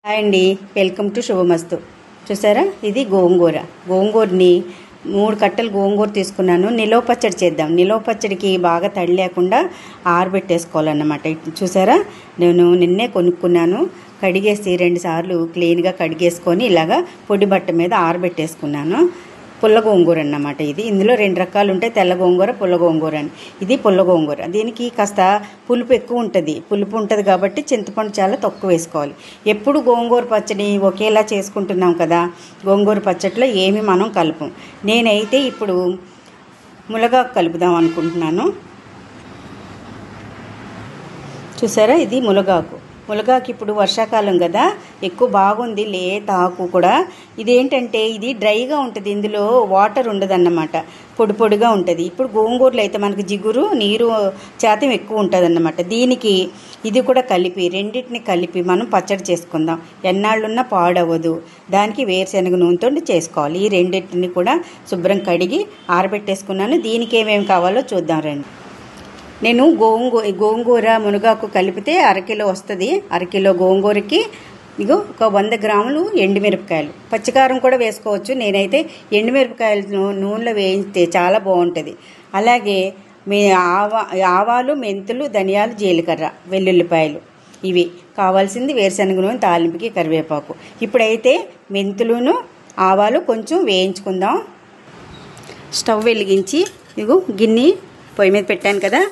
Hi అండి, welcome to శుభమస్తు. చూసారా, ఇది గోంగూరని 3 కట్టలు గోంగూర తీసుకున్నాను. నిలవ పచ్చడి చేద్దాం. నిలవ పచ్చడికి బాగా తడి లేకుండా ఆరబెట్టేసుకోవాలన్నమాట. చూసారా, నేను నిన్నే కొనుక్కున్నాను. కడిగేసి 2 సార్లు క్లీన్గా కడిగేసుకొని ఇలాగా పొడి బట్ట మీద ఆరబెట్టేసుకున్నాను. పుల్ల గోంగూర అన్నమాట ఇది. ఇందులో 2 రకాలు ఉంటాయి, తెల్ల గోంగూర, పుల్ల గోంగూర అని. ఇది పుల్ల గోంగూర. దీనికి కాస్త పులుపు ఎక్కువ ఉంటుంది. పులుపు ఉంటుంది కాబట్టి చింతపండు చాలా తక్కువ వేసుకోవాలి. ఎప్పుడు గోంగూర పచ్చడి ఒకేలా చేసుకుంటున్నాం కదా, గోంగూర పచ్చడిలో ఏమి మనం కలపం. నేనైతే ఇప్పుడు మునగాకు కలుపుదాం అనుకుంటున్నాను. చూసారా, ఇది మునగాకు. ఇప్పుడు వర్షాకాలం కదా, ఎక్కువ బాగుంది లేత ఆకు కూడా. ఇదేంటంటే ఇది డ్రైగా ఉంటుంది, ఇందులో వాటర్ ఉండదన్నమాట, పొడి పొడిగా ఉంటుంది. ఇప్పుడు గోంగూరలో అయితే మనకు జిగురు నీరు శాతం ఎక్కువ ఉంటుంది అన్నమాట. దీనికి ఇది కూడా కలిపి రెండింటిని కలిపి మనం పచ్చడి చేసుకుందాం. ఎన్నాళ్ళున్నా పాడవదు. దానికి వేరుశనగ నూనెతో చేసుకోవాలి. ఈ రెండింటిని కూడా శుభ్రం కడిగి ఆరబెట్టేసుకున్నాను. దీనికి ఏమేమి కావాలో చూద్దాం రండి. నేను గోంగూర మునగాకు కలిపితే 1/2 కిలో వస్తుంది. 1/2 కిలో గోంగూరకి ఇగో ఒక 100 గ్రాములు ఎండుమిరపకాయలు, పచ్చికారం కూడా వేసుకోవచ్చు. నేనైతే ఎండుమిరపకాయలను నూనెలో వేయిస్తే చాలా బాగుంటుంది. అలాగే ఆవాలు, మెంతులు, ధనియాలు, జీలకర్ర, వెల్లుల్లిపాయలు, ఇవి కావాల్సింది. వేరుశనగ నూనె, తాలింపుకి కరివేపాకు. ఇప్పుడైతే మెంతులును ఆవాలు కొంచెం వేయించుకుందాం. స్టవ్ వెలిగించి ఇగో గిన్నె పొయ్యి మీద పెట్టాను కదా,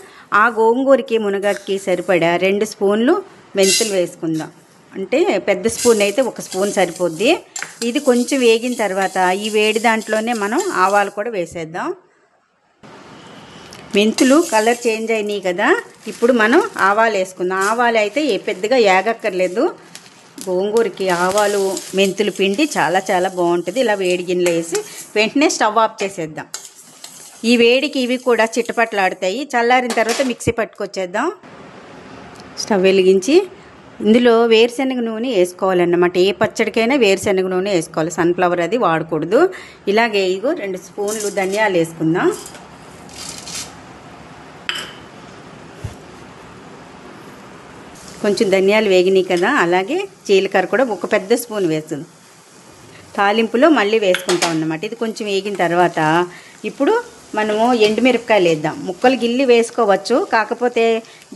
ఆ గోంగూరకి మునగాకి సరిపడా 2 స్పూన్లు మెంతులు వేసుకుందాం. అంటే పెద్ద స్పూన్ అయితే 1 స్పూన్ సరిపోద్ది. ఇది కొంచెం వేగిన తర్వాత ఈ వేడి దాంట్లోనే మనం ఆవాలు కూడా వేసేద్దాం. మెంతులు కలర్ చేంజ్ అయినాయి కదా, ఇప్పుడు మనం ఆవాలు వేసుకుందాం. ఆవాలు అయితే పెద్దగా ఏగక్కర్లేదు. గోంగూరకి ఆవాలు మెంతులు పిండి చాలా చాలా బాగుంటుంది. ఇలా వేడి గిన్నెలో వేసి వెంటనే స్టవ్ ఆఫ్ చేసేద్దాం. ఈ వేడికి ఇవి కూడా చిట్టపట్లాడుతాయి. చల్లారిన తర్వాత మిక్సీ పట్టుకొచ్చేద్దాం. స్టవ్ వెలిగించి ఇందులో వేరుశనగ నూనె వేసుకోవాలన్నమాట. ఏ పచ్చడికైనా వేరుశనగ నూనె వేసుకోవాలి, సన్ఫ్లవర్ అది వాడకూడదు. ఇలాగే ఇగో 2 స్పూన్లు ధనియాలు వేసుకుందాం. కొంచెం ధనియాలు వేగినాయి కదా, అలాగే జీలకర్ర కూడా 1 పెద్ద స్పూన్ వేస్తుంది. తాలింపులో మళ్ళీ వేసుకుంటాం అన్నమాట. ఇది కొంచెం వేగిన తర్వాత ఇప్పుడు మనము ఎండుమిరపకాయలు వేద్దాం. ముక్కలు గిల్లి వేసుకోవచ్చు, కాకపోతే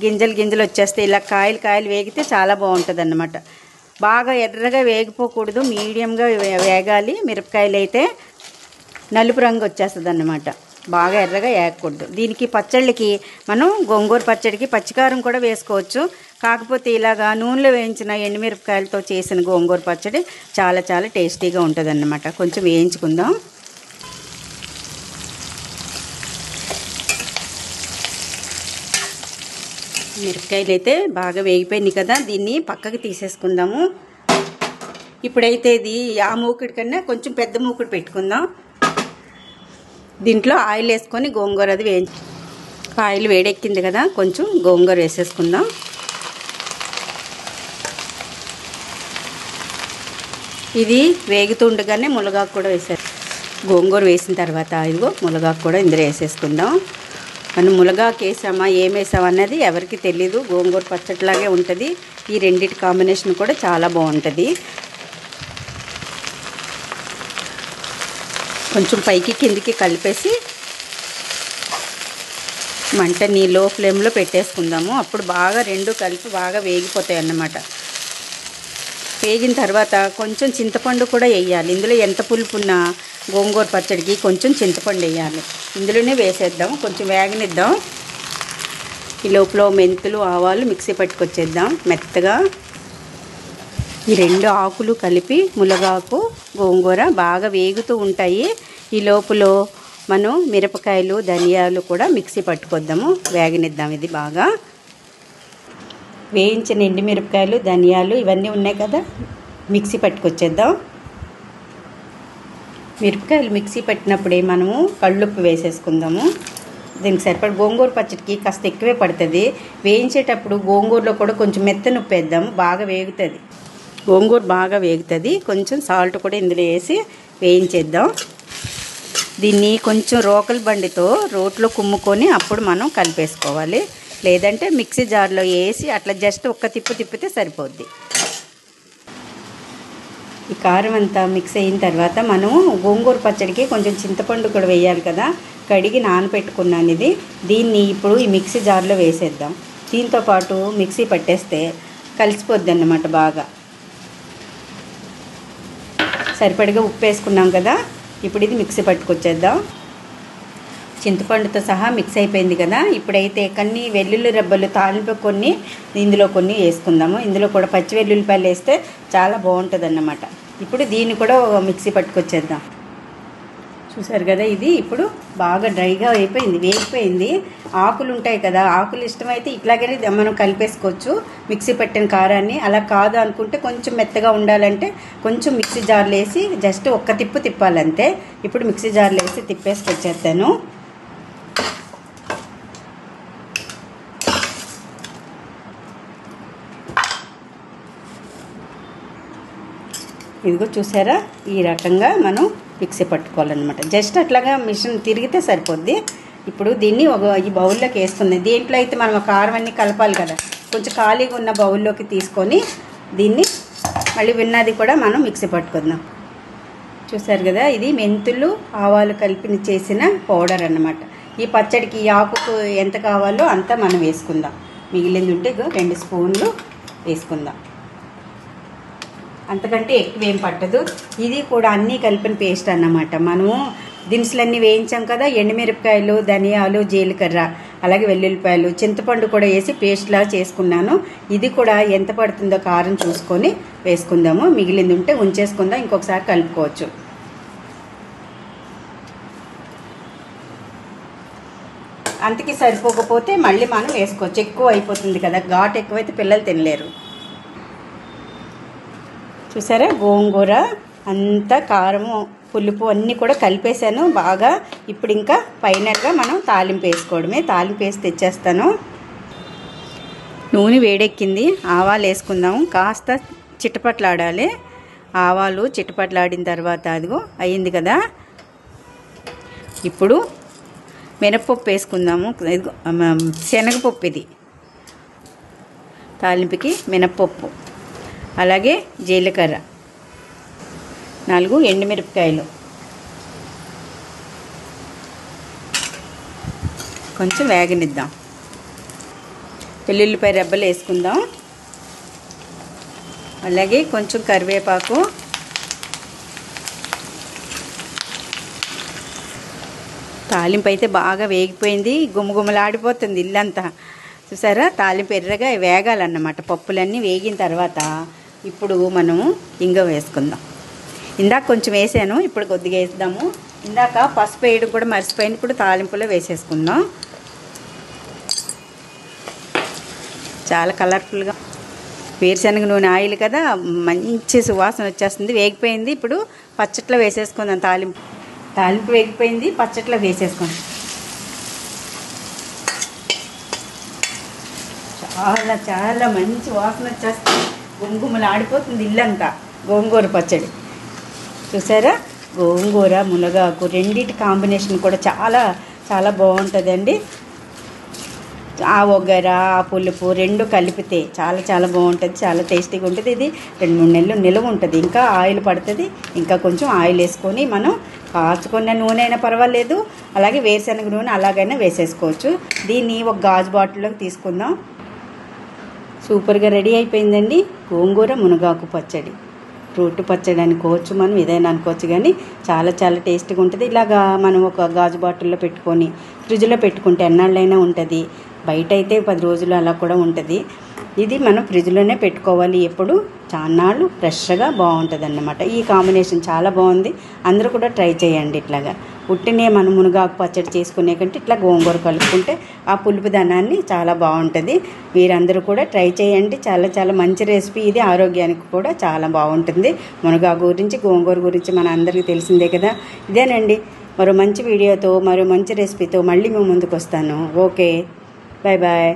గింజలు వచ్చేస్తే ఇలా కాయలు వేగితే చాలా బాగుంటుంది అన్నమాట. బాగా ఎర్రగా వేగిపోకూడదు, మీడియంగా వేగాలి. మిరపకాయలు అయితే నలుపు రంగు వచ్చేస్తుంది అన్నమాట, బాగా ఎర్రగా వేగకూడదు. దీనికి పచ్చళ్ళకి మనం గోంగూర పచ్చడికి పచ్చికారం కూడా వేసుకోవచ్చు, కాకపోతే ఇలాగా నూనెలో వేయించిన ఎండుమిరపకాయలతో చేసిన గోంగూర పచ్చడి చాలా చాలా టేస్టీగా ఉంటుంది అన్నమాట. కొంచెం వేయించుకుందాం. మిరపకాయలు అయితే బాగా వేగిపోయినాయి కదా, దీన్ని పక్కకి తీసేసుకుందాము. ఇప్పుడైతే ఇది ఆ మూకుడి కన్నా కొంచెం పెద్ద మూకుడు పెట్టుకుందాం. దీంట్లో ఆయిల్ వేసుకొని గోంగూర అది ఆయిల్ వేడెక్కింది కదా, కొంచెం గోంగూర వేసేసుకుందాం. ఇది వేగుతుండగానే మునగాకు కూడా వేసారు. గోంగూర వేసిన తర్వాత ఇదిగో మునగాకు కూడా ఇందులో వేసేసుకుందాం. మనం మునగాకు వేసామా ఏమేసామా అన్నది ఎవరికి తెలీదు. గోంగూర పచ్చడిలాగే ఉంటుంది. ఈ రెండింటి కాంబినేషన్ కూడా చాలా బాగుంటుంది. కొంచెం పైకి కిందికి కలిపేసి మంటని లో ఫ్లేమ్లో పెట్టేసుకుందాము. అప్పుడు బాగా 2 కలిపి బాగా వేగిపోతాయి అన్నమాట. వేగిన తర్వాత కొంచెం చింతపండు కూడా వేయాలి. ఇందులో ఎంత పులుపున్నా గోంగూర పచ్చడికి కొంచెం చింతపండు వేయాలి. ఇందులోనే వేసేద్దాం, కొంచెం వేగనిద్దాం. ఈ లోపల మెంతులు ఆవాలు మిక్సీ పట్టుకొచ్చేద్దాం మెత్తగా. ఈ 2 ఆకులు కలిపి మునగాకు గోంగూర బాగా వేగుతూ ఉంటాయి. ఈ లోపల మనం మిరపకాయలు ధనియాలు కూడా మిక్సీ పట్టుకొద్దాము, వేగనిద్దాం. ఇది బాగా వేయించిన ఎండుమిరపకాయలు ధనియాలు ఇవన్నీ ఉన్నాయి కదా, మిక్సీ పట్టుకొచ్చేద్దాం. మిరపకాయలు మిక్సీ పట్టినప్పుడే మనము కళ్ళుప్పు వేసేసుకుందాము. దీనికి సరిపడ గోంగూర పచ్చడికి కాస్త ఎక్కువే పడుతుంది. వేయించేటప్పుడు గోంగూరలో కూడా కొంచెం మెత్తని ఉప్పు వేద్దాము, బాగా వేగుతుంది. గోంగూర బాగా వేగుతుంది. కొంచెం సాల్ట్ కూడా ఇందులో వేసి వేయించేద్దాం. దీన్ని కొంచెం రోకలి బండితో రోట్లో కుమ్ముకొని అప్పుడు మనం కలిపేసుకోవాలి. లేదంటే మిక్సీ జార్లో వేసి అట్లా జస్ట్ ఒక్క తిప్పు తిప్పితే సరిపోద్ది. ఈ కారం అంతా మిక్స్ అయిన తర్వాత మనము గోంగూర పచ్చడికి కొంచెం చింతపండు కూడా వేయాలి కదా, కడిగి నానబెట్టుకున్నాను ఇది. దీన్ని ఇప్పుడు ఈ మిక్సీ జార్లో వేసేద్దాం. దీంతో పాటు మిక్సీ పట్టేస్తే కలిసిపోద్ది అన్నమాట బాగా. సరిపడిగా ఉప్పు వేసుకున్నాం కదా, ఇప్పుడు ఇది మిక్సీ పట్టుకొచ్చేద్దాం. చింతపండుతో సహా మిక్స్ అయిపోయింది కదా. ఇప్పుడైతే కొన్ని వెల్లుల్లి రెబ్బలు తాలింపు కొన్ని ఇందులో కొన్ని వేసుకుందాము. ఇందులో కూడా పచ్చి వెల్లుల్లిపాయలు వేస్తే చాలా బాగుంటుంది అన్నమాట. ఇప్పుడు దీన్ని కూడా మిక్సీ పట్టుకొచ్చేద్దాం. చూసారు కదా, ఇది ఇప్పుడు బాగా డ్రైగా అయిపోయింది, వేగిపోయింది. ఆకులు ఉంటాయి కదా, ఆకులు ఇష్టమైతే ఇట్లాగనే మనం కలిపేసుకోవచ్చు మిక్సీ పట్టిన కారాన్ని. అలా కాదు అనుకుంటే కొంచెం మెత్తగా ఉండాలంటే కొంచెం మిక్సీ జార్లో వేసి జస్ట్ ఒక్క తిప్పు తిప్పాలంతే. ఇప్పుడు మిక్సీ జార్లో వేసి తిప్పేసుకొచ్చేస్తాను. ఇదిగో చూసారా, ఈ రకంగా మనం మిక్సీ పట్టుకోవాలన్నమాట. జస్ట్ అట్లాగా మిషన్ తిరిగితే సరిపోద్ది. ఇప్పుడు దీన్ని ఈ బౌల్లోకి వేసుకుందాం. దీంట్లో అయితే మనం కారం అన్నీ కలపాలి కదా, కొంచెం ఖాళీగా ఉన్న బౌల్లోకి తీసుకొని దీన్ని మళ్ళీ విన్నది కూడా మనం మిక్సీ పట్టుకుందాం. చూసారు కదా, ఇది మెంతులు ఆవాలు కలిపి చేసిన పౌడర్ అన్నమాట. ఈ పచ్చడికి ఈ ఆకుకు ఎంత కావాలో అంతా మనం వేసుకుందాం. మిగిలింది ఉంటే 2 స్పూన్లు వేసుకుందాం, అంతకంటే ఎక్కువ ఏం పట్టదు. ఇది కూడా అన్నీ కలిపిన పేస్ట్ అన్నమాట. మనము దినుసులన్నీ వేయించాం కదా, ఎండుమిరపకాయలు, ధనియాలు, జీలకర్ర, అలాగే వెల్లుల్లిపాయలు, చింతపండు కూడా వేసి పేస్ట్లా చేసుకున్నాను. ఇది కూడా ఎంత పడుతుందో కారం చూసుకొని వేసుకుందాము. మిగిలింది ఉంటే ఉంచేసుకుందాం, ఇంకొకసారి కలుపుకోవచ్చు. అంతకి సరిపోకపోతే మళ్ళీ మనం వేసుకోవచ్చు. ఎక్కువ అయిపోతుంది కదా, ఘాటు ఎక్కువైతే పిల్లలు తినలేరు. చూసారా, గోంగూర అంతా కారము పులుపు అన్నీ కూడా కలిపేసాను బాగా. ఇప్పుడు ఇంకా ఫైనల్గా మనం తాలింపు వేసుకోవడమే. తాలింపు వేసి తెచ్చేస్తాను. నూనె వేడెక్కింది, ఆవాలు వేసుకుందాము. కాస్త చిటపట్లాడాలి. ఆవాలు చిటపట్లాడిన తర్వాత అదిగో అయ్యింది కదా. ఇప్పుడు మినపప్పు వేసుకుందాము. శనగపప్పు, ఇది తాలింపుకి మినపప్పు, అలాగే జీలకర్ర, 4 ఎండుమిరపకాయలు, కొంచెం వేగనిద్దాం. వెల్లుల్లిపాయ రెబ్బలు వేసుకుందాం. అలాగే కొంచెం కరివేపాకు, తాలింపు అయితే బాగా వేగిపోయింది, గుమగుమలాడిపోతుంది ఇల్లంతా. చూసారా, తాలింపు ఎర్రగా వేగాలన్నమాట. పప్పులన్నీ వేగిన తర్వాత ఇప్పుడు మనము ఇంగ వేసుకుందాం. ఇందాక కొంచెం వేసాను, ఇప్పుడు కొద్దిగా వేద్దాము. ఇందాక పసుపు వేయడం కూడా మర్చిపోయింది, ఇప్పుడు తాలింపులో వేసేసుకుందాం. చాలా కలర్ఫుల్గా వేరుశనగ నూనె ఆయిల్ కదా, మంచి సువాసన వచ్చేస్తుంది. వేగిపోయింది, ఇప్పుడు పచ్చట్లో వేసేసుకుందాం. తాలింపు వేగిపోయింది, పచ్చట్లో వేసేసుకుందాం. చాలా చాలా మంచి వాసన వచ్చేస్తుంది, గుమగుమలు ఆడిపోతుంది ఇల్లంతా. గోంగూర పచ్చడి చూసారా, గోంగూర మునగాకు రెండింటి కాంబినేషన్ కూడా చాలా చాలా బాగుంటుందండి. ఆ ఒగర ఆ పులుపు రెండు కలిపితే చాలా చాలా బాగుంటుంది, చాలా టేస్టీగా ఉంటుంది. ఇది 2-3 నెలలు నిల్వ ఉంటుంది. ఇంకా ఆయిల్ పడుతుంది, ఇంకా కొంచెం ఆయిల్ వేసుకొని మనం కాచుకున్న నూనె అయినా పర్వాలేదు, అలాగే వేరుశనగ నూనె అలాగైనా వేసేసుకోవచ్చు. దీన్ని ఒక గాజు బాటిల్లోకి తీసుకుందాం. సూపర్గా రెడీ అయిపోయిందండి గోంగూర మునగాకు పచ్చడి. ఫ్రూట్ పచ్చడి అనుకోవచ్చు, మనం ఏదైనా అనుకోవచ్చు, కానీ చాలా చాలా టేస్టీగా ఉంటుంది. ఇలాగా మనం ఒక గాజు బాటిల్లో పెట్టుకొని ఫ్రిడ్జ్లో పెట్టుకుంటే ఎన్నాళ్ళైనా ఉంటుంది. బయట అయితే 10 రోజులు అలా కూడా ఉంటుంది. ఇది మనం ఫ్రిడ్జ్లోనే పెట్టుకోవాలి ఎప్పుడు, చాన్నాళ్ళు ఫ్రెష్గా బాగుంటుంది అన్నమాట. ఈ కాంబినేషన్ చాలా బాగుంది, అందరూ కూడా ట్రై చేయండి. ఇట్లాగా ఉట్టినే మనం మునగాకు పచ్చడి చేసుకునే కంటే ఇట్లా గోంగూర కలుపుకుంటే ఆ పులుపు దనాన్ని చాలా బాగుంటుంది. మీరందరూ కూడా ట్రై చేయండి, చాలా చాలా మంచి రెసిపీ ఇది, ఆరోగ్యానికి కూడా చాలా బాగుంటుంది. మునగాకు గురించి గోంగూర గురించి మన అందరికీ తెలిసిందే కదా. ఇదేనండి, మరో మంచి వీడియోతో మరో మంచి రెసిపీతో మళ్ళీ మేము ముందుకు వస్తాను. Okay, bye bye.